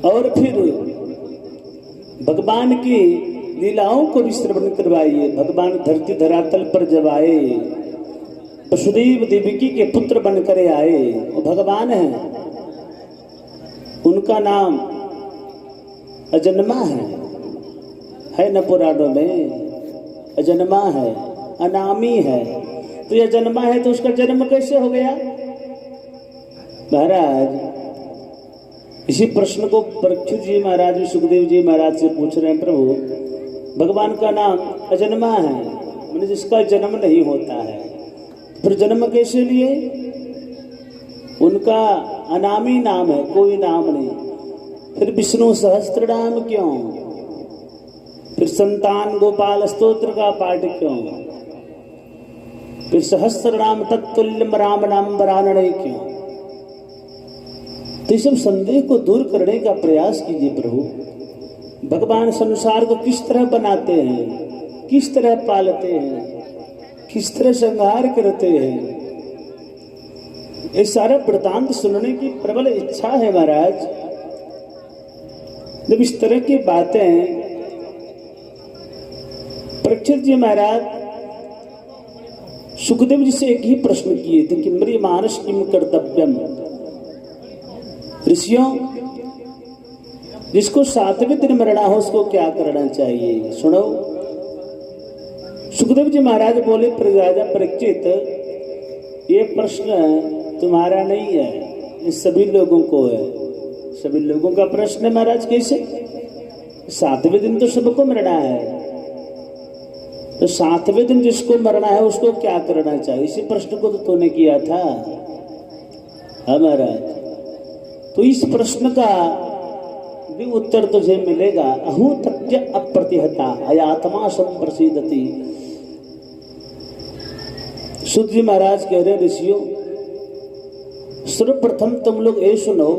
और फिर भगवान की लीलाओं को भी श्रवण करवाइए। भगवान धरती धरातल पर जब आए, वसुदेव देवकी के पुत्र बनकर आए, वो भगवान हैं। उनका नाम अजन्मा है न पुराणों में। अजन्मा है, अनामी है। तो यह जन्मा है तो उसका जन्म कैसे हो गया महाराज? इसी प्रश्न को परीक्षित जी महाराज सुखदेव जी महाराज से पूछ रहे हैं, प्रभु भगवान का नाम अजन्मा है, मैंने जिसका जन्म नहीं होता है, फिर जन्म कैसे लिए? उनका अनामी नाम है, कोई नाम नहीं। फिर विष्णु सहस्त्र नाम क्यों? फिर संतान गोपाल स्तोत्र का पाठ क्यों? फिर सहस्त्र नाम तत्तुल्यम राम नाम वरानणे क्यों? तो सब संदेह को दूर करने का प्रयास कीजिए प्रभु। भगवान संसार को किस तरह बनाते हैं, किस तरह पालते हैं, किस तरह संहार करते हैं, ये सारा वृतांत सुनने की प्रबल इच्छा है महाराज। जब इस तरह की बातें परीक्षित जी महाराज सुखदेव जी से एक ही प्रश्न किए थे कि मेरी मानस किम कर्तव्यम। ऋषियों, जिसको 7वें दिन मरना हो उसको क्या करना चाहिए? सुनो। सुखदेव जी महाराज बोले, राजा परीक्षित, ये प्रश्न तुम्हारा नहीं है, ये सभी लोगों को है। सभी लोगों का प्रश्न है महाराज। कैसे? 7वें दिन तो सबको मरना है, तो 7वें दिन जिसको मरना है उसको क्या करना चाहिए? इसी प्रश्न को तो तूने किया था महाराज। तो इस प्रश्न का भी उत्तर तुझे मिलेगा। अहू तत्य अप्रतिहता अयात्मा संप्रसिद्धति। सुध जी महाराज कह रहे, ऋषियों, सर्वप्रथम तुम लोग ये सुनो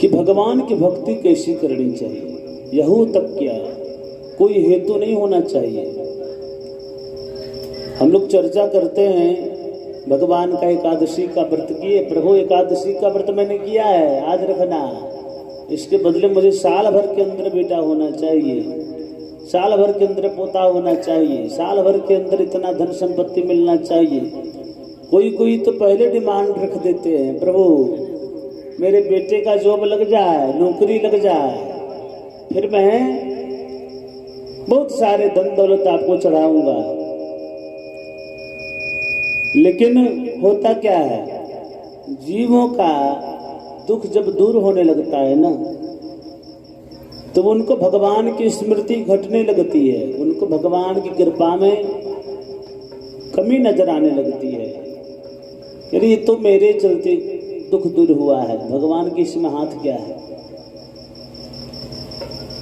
कि भगवान की भक्ति कैसी करनी चाहिए। यहू तक क्या, कोई हेतु नहीं होना चाहिए। हम लोग चर्चा करते हैं भगवान का एकादशी का व्रत किए। प्रभु एकादशी का व्रत मैंने किया है, आज रखना, इसके बदले मुझे साल भर के अंदर बेटा होना चाहिए, साल भर के अंदर पोता होना चाहिए, साल भर के अंदर इतना धन संपत्ति मिलना चाहिए। कोई तो पहले डिमांड रख देते हैं, प्रभु मेरे बेटे का जॉब लग जाए, नौकरी लग जाए, फिर मैं बहुत सारे धन दौलत आपको चढ़ाऊंगा। लेकिन होता क्या है, जीवों का दुख जब दूर होने लगता है ना, तो उनको भगवान की स्मृति घटने लगती है, उनको भगवान की कृपा में कमी नजर आने लगती है। यानी ये तो मेरे चलते दुख दूर हुआ है, भगवान के इसमें हाथ क्या है?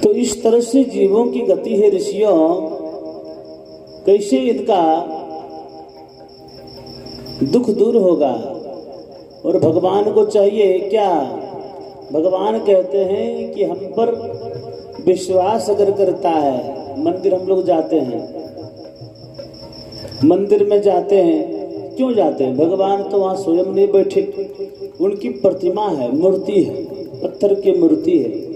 तो इस तरह से जीवों की गति है ऋषियों। कैसे इनका दुख दूर होगा? और भगवान को चाहिए क्या? भगवान कहते हैं कि हम पर विश्वास अगर करता है, मंदिर हम लोग जाते हैं, मंदिर में जाते हैं, क्यों जाते हैं? भगवान तो वहां स्वयं नहीं बैठे, उनकी प्रतिमा है, मूर्ति है, पत्थर की मूर्ति है।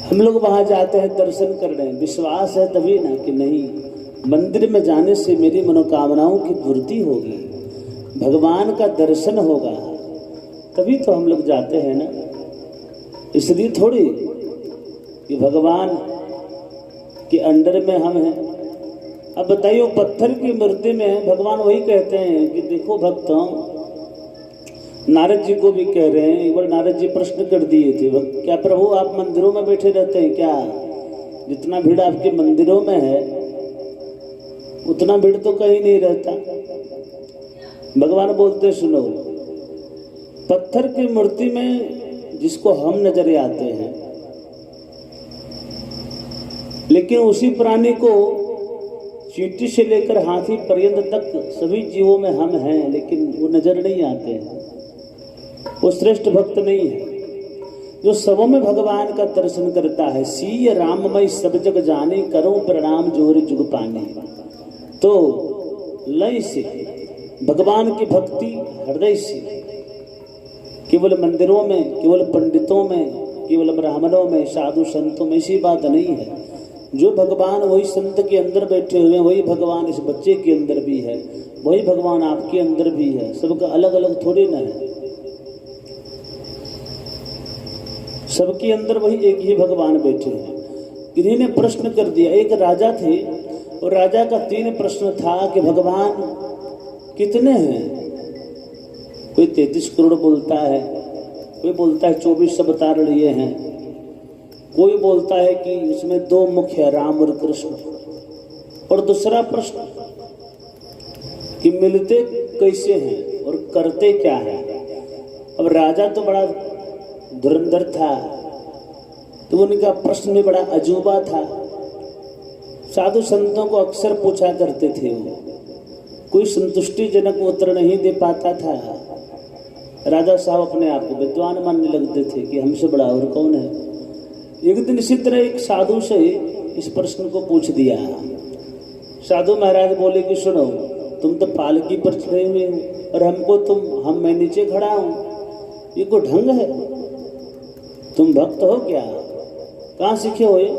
हम लोग वहां जाते हैं दर्शन करने, विश्वास है तभी ना कि नहीं, मंदिर में जाने से मेरी मनोकामनाओं की पूर्ति होगी, भगवान का दर्शन होगा, तभी तो हम लोग जाते हैं ना। इसलिए थोड़ी कि भगवान के अंडर में हम हैं। अब बताइए, पत्थर की मूर्ति में भगवान वही कहते हैं कि देखो भक्तों, नारद जी को भी कह रहे हैं। एक बार नारद जी प्रश्न कर दिए थे, क्या प्रभु आप मंदिरों में बैठे रहते हैं क्या? जितना भीड़ आपके मंदिरों में है उतना भीड़ तो कहीं नहीं रहता। भगवान बोलते, सुनो, पत्थर की मूर्ति में जिसको हम नजर आते हैं, लेकिन उसी प्राणी को चींटी से लेकर हाथी पर्यंत तक सभी जीवों में हम हैं, लेकिन वो नजर नहीं आते हैं। वो श्रेष्ठ भक्त नहीं है जो सबों में भगवान का दर्शन करता है। सीय राममय सब जग जाने, करो प्रणाम जोर जुग पाने। तो लय से भगवान की भक्ति हृदय से केवल मंदिरों में, केवल पंडितों में, केवल ब्राह्मणों में, साधु संतों में ऐसी बात नहीं है। जो भगवान वही संत के अंदर बैठे हुए हैं, वही भगवान इस बच्चे के अंदर भी है, वही भगवान आपके अंदर भी है। सबका अलग अलग थोड़ी ना है, सबके अंदर वही एक ही भगवान बैठे हैं। इन्हीं ने प्रश्न कर दिया। एक राजा थे और राजा का 3 प्रश्न था कि भगवान कितने हैं। कोई 33 करोड़ बोलता है, कोई बोलता है 24 अवतार लिए हैं, कोई बोलता है कि उसमें 2 मुख्य है, राम और कृष्ण। और दूसरा प्रश्न कि मिलते कैसे हैं और करते क्या है। अब राजा तो बड़ा धुरंधर था, तो उनका प्रश्न भी बड़ा अजूबा था। साधु संतों को अक्सर पूछा करते थे, वो कोई संतुष्टिजनक उत्तर नहीं दे पाता था। राजा साहब अपने आप को विद्वान मानने लगते थे कि हमसे बड़ा और कौन है। एक दिन इसी तरह एक साधु से इस प्रश्न को पूछ दिया। साधु महाराज बोले कि सुनो, तुम तो पालकी पर चढ़े हुए हो और हम मैं नीचे खड़ा हूं, ये कोई ढंग है? तुम भक्त हो क्या? कहाँ सीखे हो ये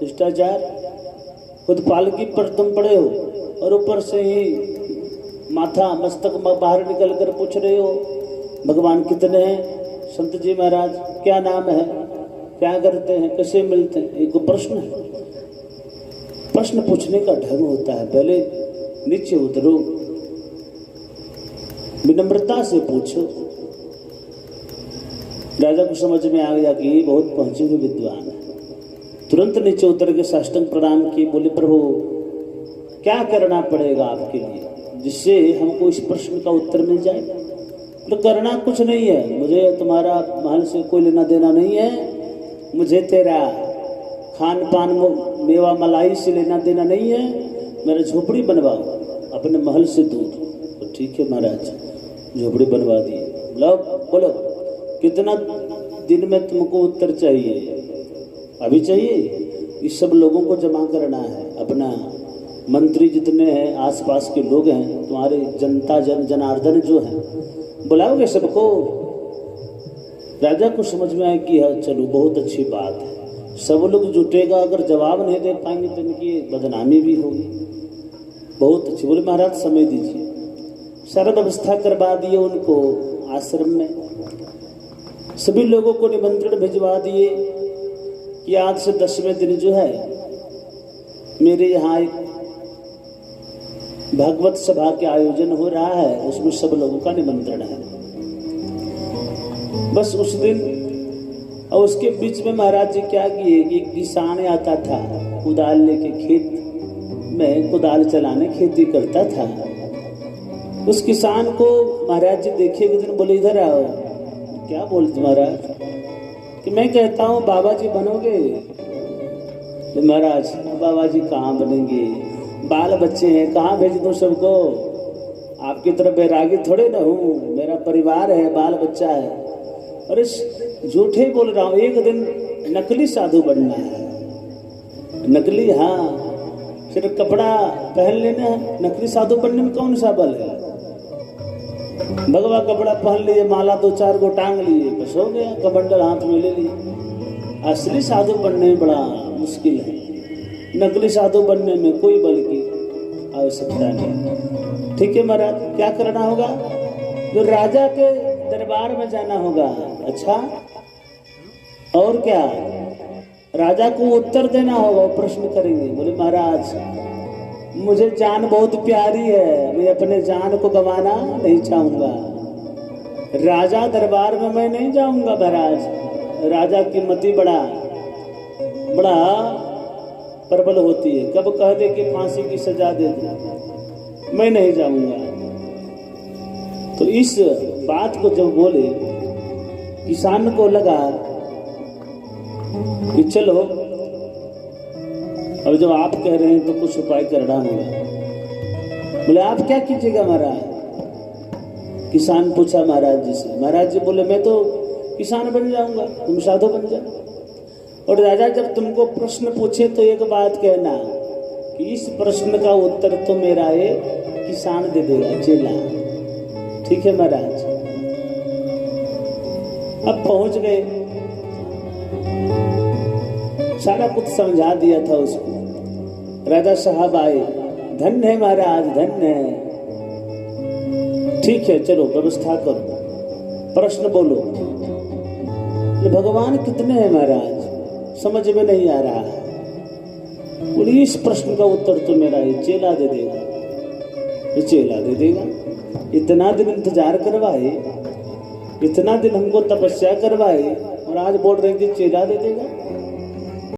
शिष्टाचार? खुद पालकी पर तुम पड़े हो और ऊपर से ही माथा मस्तक बाहर निकल कर पूछ रहे हो भगवान कितने हैं? संत जी महाराज क्या नाम है, क्या करते हैं, कैसे मिलते हैं? एक प्रश्न है। प्रश्न पूछने का ढंग होता है, पहले नीचे उतरो, विनम्रता से पूछो। राजा को समझ में आ गया कि बहुत पहुंचे हुए विद्वान है। तुरंत नीचे उतर के साष्टांग प्रणाम किए, बोले प्रभु क्या करना पड़ेगा आपके लिए जिससे हमको इस प्रश्न का उत्तर मिल जाए? तो करना कुछ नहीं है, मुझे तुम्हारा महल से कोई लेना देना नहीं है, मुझे तेरा खान पान मेवा मलाई से लेना देना नहीं है, मेरा झोपड़ी बनवाओ अपने महल से दूर। तो ठीक है महाराज, झोपड़ी बनवा दी। बोलो कितना दिन में तुमको उत्तर चाहिए? अभी चाहिए? इस सब लोगों को जमा करना है, अपना मंत्री जितने हैं, आसपास के लोग हैं, तुम्हारे जनता जनार्दन जो है, बुलाओगे सबको? राजा को समझ में आया कि हाँ चलो बहुत अच्छी बात है, सब लोग जुटेगा। अगर जवाब नहीं दे पाएंगे तो इनकी बदनामी भी होगी। बहुत अच्छी। बोले महाराज समय दीजिए। सारा व्यवस्था करवा दिए उनको आश्रम में। सभी लोगों को निमंत्रण भिजवा दिए कि आज से 10वें दिन जो है मेरे यहाँ एक भागवत सभा के आयोजन हो रहा है, उसमें सब लोगों का निमंत्रण है। बस उस दिन और उसके बीच में महाराज जी क्या किए कि एक किसान आता था, कुदाल लेके खेत में कुदाल चलाने खेती करता था। उस किसान को महाराज जी देखे एक दिन, बोले इधर आओ। क्या बोलते महाराज? कि मैं कहता हूँ बाबा जी बनोगे? तो महाराज बाबा जी कहाँ बनेंगे, बाल बच्चे हैं, कहाँ भेज दूँ सबको? आपकी तरफ बैरागी थोड़े ना हूँ, मेरा परिवार है, बाल बच्चा है। अरे झूठे बोल रहा हूँ, एक दिन नकली साधु बनना है। नकली? हाँ, सिर्फ कपड़ा पहन लेना है। नकली साधु बनने में कौन सा बल है? भगवा कपड़ा पहन लिए, माला 2-4 गो टांग लिए, बस हो गया, कमंडल हाथ में ले लिए। असली साधु बनने में बड़ा मुश्किल है। नकली साधु बनने में कोई बल की आवश्यकता नहीं। ठीक है महाराज, क्या करना होगा? जो राजा के दरबार में जाना होगा। अच्छा, और क्या? राजा को उत्तर देना होगा, प्रश्न करेंगे। बोले महाराज मुझे जान बहुत प्यारी है, मैं अपने जान को गंवाना नहीं चाहूंगा। राजा दरबार में मैं नहीं जाऊंगा महाराज। राजा की मति बड़ा प्रबल होती है, कब कह दे कि फांसी की सजा दे दे, मैं नहीं जाऊंगा। तो इस बात को जब बोले, किसान को लगा कि चलो अब जब आप कह रहे हैं तो कुछ उपाय करना होगा। बोले आप क्या कीजिएगा महाराज? किसान पूछा महाराज जी से। महाराज जी बोले मैं तो किसान बन जाऊंगा, तुम साधु बन जाओ। और राजा जब तुमको प्रश्न पूछे तो एक बात कहना कि इस प्रश्न का उत्तर तो मेरा एक किसान दे देगा, चेला। ठीक है महाराज? अब पहुंच गए, सारा कुछ समझा दिया था उसको। राजा साहब आए, धन्य है महाराज, धन्य है। ठीक है, चलो व्यवस्था करो, प्रश्न बोलो। भगवान कितने हैं महाराज, समझ में नहीं आ रहा है। बोले इस प्रश्न का उत्तर तो मेरा ये चेला दे देगा, ये चेला दे देगा। इतना दिन इंतजार करवाए, इतना दिन हमको तपस्या करवाए, और आज बोल रहे कि चेला दे देगा।